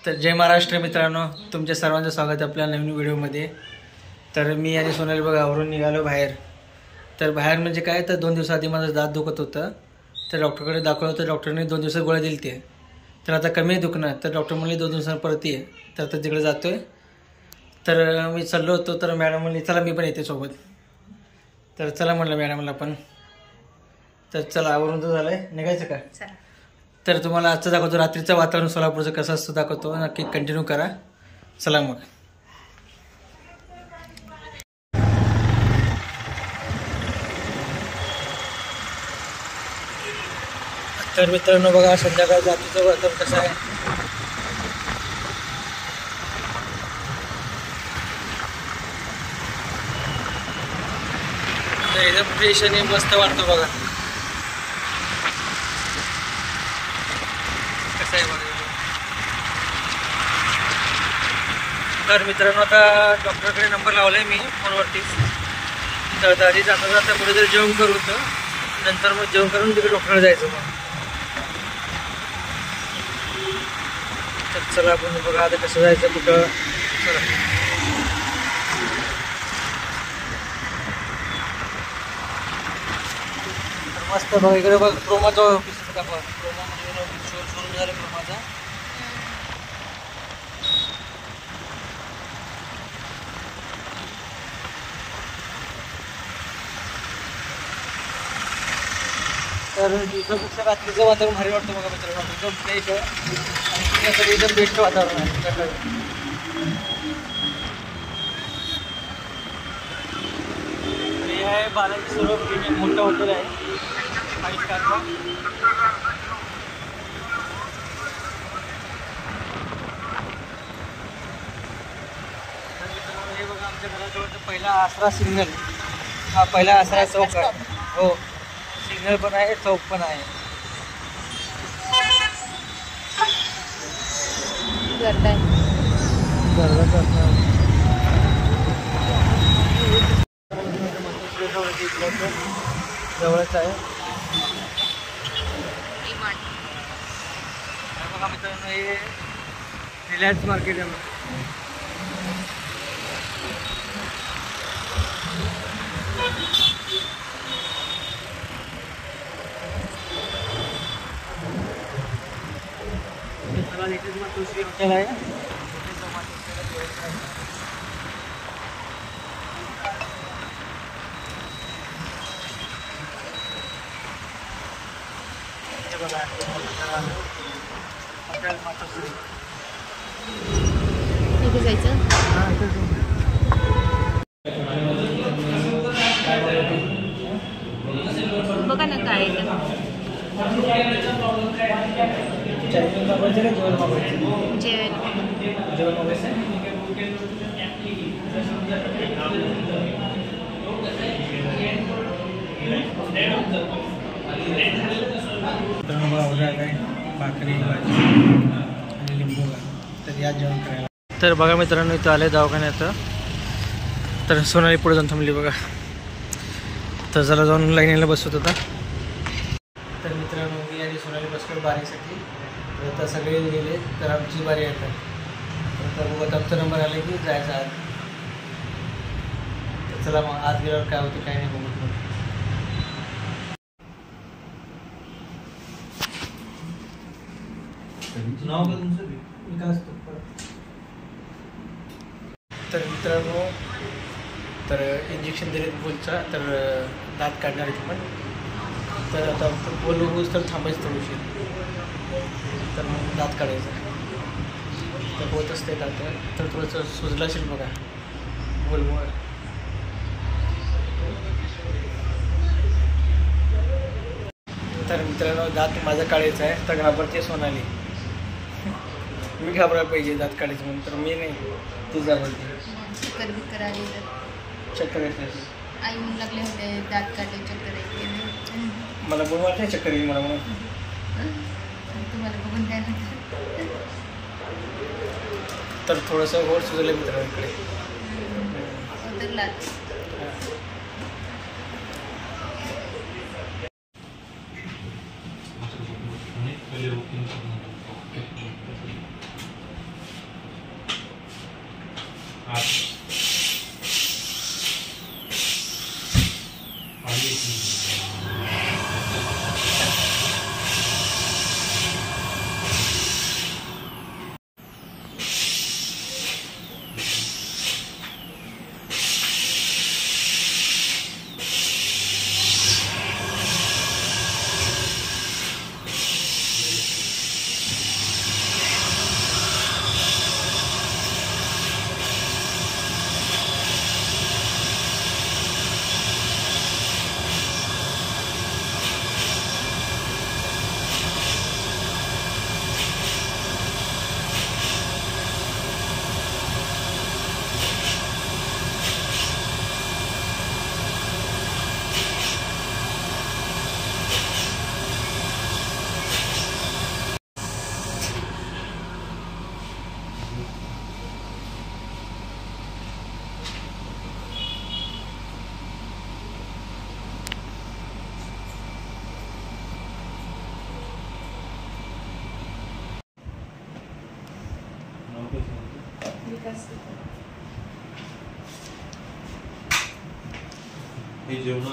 तर जय महाराष्ट्र मित्रांनो, तुमच्या सर्वांचं स्वागत आहे आपल्या नवीन व्हिडिओमध्ये. तर मी आणि सोनाली बघा आवरून निघालो बाहेर. तर बाहेर म्हणजे काय, तर 2 दिवसाआधी माझं दात दुखत होतं. तर डॉक्टरकडे दाखवलं तर डॉक्टरने 2 दिवसात गोळ्या दिली ते. तर आता कमी दुखणं, तर डॉक्टर म्हणले 2 दिवसांनी परत ये. तर आता तिकडे जातो आहे. तर मी चाललो होतो, तर मॅडम म्हणली चला मी पण येते सोबत. तर चला म्हटलं मॅडमला पण. तर चला आवरून तर झालं आहे, निघायचं का? तर तुम्हाला आजचं दाखवतो, रात्रीचं वातावरण सोलापूरचं कसं असतं दाखवतो. नक्की कंटिन्यू करा. चला मग. तर मित्रांनो बघा, संध्याकाळ रात्रीचं वातावरण कसं आहे. तर एकदम फ्रेश आणि मस्त वाटतं बघा. कसं आहे बघा. तर मित्रांनो आता डॉक्टरकडे नंबर लावला आहे मी फोनवरतीच. तर आधी जाता जाता पुढे जर जेवण करू, तर नंतर मग जेवण करून तिकडे डॉक्टरकडे जायचं मग. तर चला आपण बघा आता कसं जायचं कुठं. चला मस्त बघा. इकडे बघ क्रोमाचा ऑफिस बघा. क्रोमा म्हणजे शोरूम झालं क्रोमाचा. तर दिवसापेक्षा रात्रीचं वातावरण भारी वाटतं बघा मित्रांनो. एकदम फ्रेश आहे आणि पुण्यासाठी एकदम बेस्ट वातावरण आहे सकाळी. हे आहे बालाजी सरोवर प्रीमियम मोठं हॉटेल आहे 5 स्टारचं. हे बघा आमच्या घराजवळचा पहिला आसरा सिग्नल. हा पहिला आसरा चौक आहे. हो, सिग्नल पण आहे, चौक पण आहे. जवळच आहे. बघा मित्रांनो, हे रिलायन्स मार्केट आहे. इथेच मातोश्री हॉटेल आहे. बघा हॉटेल मातोश्री. इथे जायचं. बघा ना काय आहे जेवण मागवायचं. जेवण मागवायचं. भाकरी भाजी आणि लिंबू. तर या जेवण करायला. तर बघा मित्रांनो, इथं आले दवाखान्यात. तर सोनाली पुढे जाऊन थांबली बघा. तर जरा जाऊन लाईनीला बसवत होता. तर मित्रांनो मी आणि सोनाली बसलो बारीसाठी. तर आता सगळे गेले, तर आमची बारी आहे. तर बघा आमचा नंबर आला की जायचा आत. तर चला मग आत गेल्यावर काय होतं काय नाही बघू. नाव का तुमचं? विकास. तर मित्रांनो, तर इंजेक्शन दिले बोलचा. तर दात काढणार आहे पण. तर आता बोल होऊस तर थांबायचं थोडीशी. तर मग दात काढायचं. तर होत असते दात. तर थोडंसं सुजलं असेल बघा बोलमुळं. तर मित्रांनो दात माझा काढायचा आहे. तर घाबरते सोनाली. मी घाबरायला पाहिजे दात काढायचं म्हणून. तर मी नाही, तू घाबरते. चक्कर बिक्कर आली तर चक्कर येते. आई म्हणून लागले होते दात काढले चक्कर येते. मला बोल वाटते चक्कर येईल मला म्हणून. तुम्हाला बघून काय म्हणतात. तर थोडंसं वर सुचलं मित्रांकडे. उतरलाच. हे जेवण